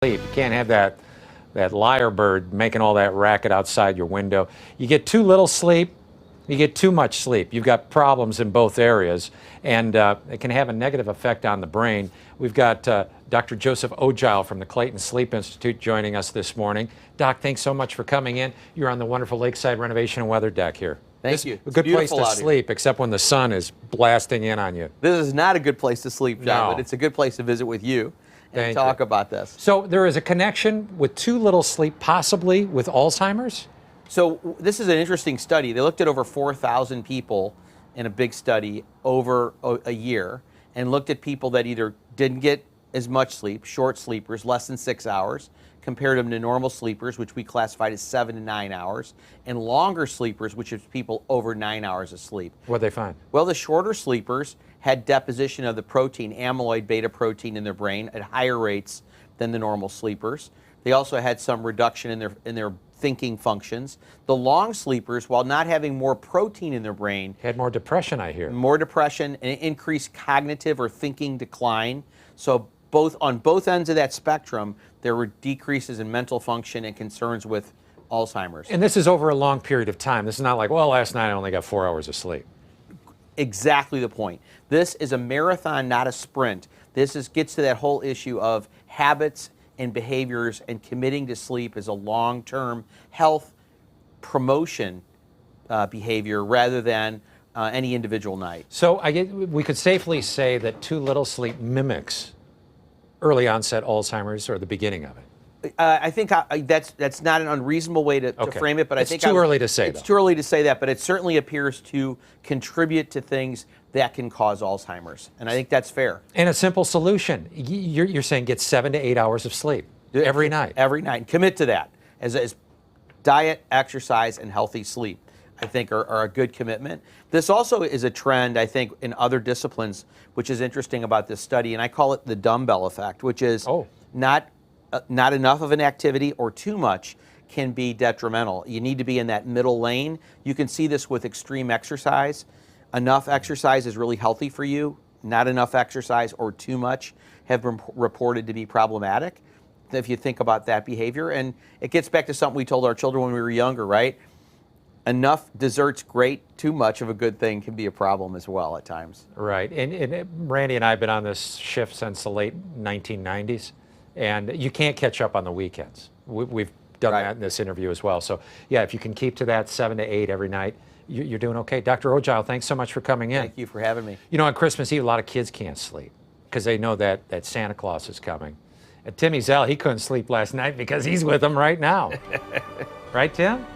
sleep. You can't have that lyre bird making all that racket outside your window. You get too little sleep, you get too much sleep. You've got problems in both areas, and it can have a negative effect on the brain. We've got Dr. Joseph Ojile from the Clayton Sleep Institute joining us this morning. Doc, thanks so much for coming in. You're on the wonderful lakeside renovation and weather deck here. Thank you. A good place to sleep, except when the sun is blasting in on you. This is not a good place to sleep, John, but it's a good place to visit with you and talk about this. So there is a connection with too little sleep, possibly with Alzheimer's? So this is an interesting study. They looked at over 4,000 people in a big study over a year and looked at people that either didn't get as much sleep, short sleepers, less than 6 hours, compared them to normal sleepers, which we classified as 7 to 9 hours, and longer sleepers, which is people over 9 hours of sleep. What'd they find? Well, the shorter sleepers had deposition of the protein, amyloid beta protein in their brain at higher rates than the normal sleepers. They also had some reduction in their thinking functions. The long sleepers, while not having more protein in their brain, had more depression, I hear. More depression and increased cognitive or thinking decline. So on both ends of that spectrum, there were decreases in mental function and concerns with Alzheimer's. And this is over a long period of time. This is not like, well, last night I only got 4 hours of sleep. Exactly the point. This is a marathon, not a sprint. This gets to that whole issue of habits and behaviors, and committing to sleep is a long-term health promotion behavior rather than any individual night. So we could safely say that too little sleep mimics early onset Alzheimer's or the beginning of it. I think that's not an unreasonable way to frame it, but I think it's too early to say. It's too early to say that, but it certainly appears to contribute to things that can cause Alzheimer's, and I think that's fair. And a simple solution: you're saying get 7 to 8 hours of sleep every night. Every night, commit to that. As diet, exercise, and healthy sleep, I think are a good commitment. This also is a trend, I think, in other disciplines, which is interesting about this study, and I call it the dumbbell effect, which is not enough of an activity or too much can be detrimental. You need to be in that middle lane. You can see this with extreme exercise. Enough exercise is really healthy for you. Not enough exercise or too much have been reported to be problematic if you think about that behavior. And it gets back to something we told our children when we were younger, right? Enough dessert's great, too much of a good thing can be a problem as well at times. Right, and Randy and I have been on this shift since the late 1990s, and you can't catch up on the weekends. We've done that in this interview as well. So yeah, if you can keep to that 7 to 8 every night, you're doing okay. Dr. Ojile, thanks so much for coming in. Thank you for having me. You know, on Christmas Eve, a lot of kids can't sleep because they know that Santa Claus is coming. And Timmy Zell, he couldn't sleep last night because he's with them right now. Right, Tim?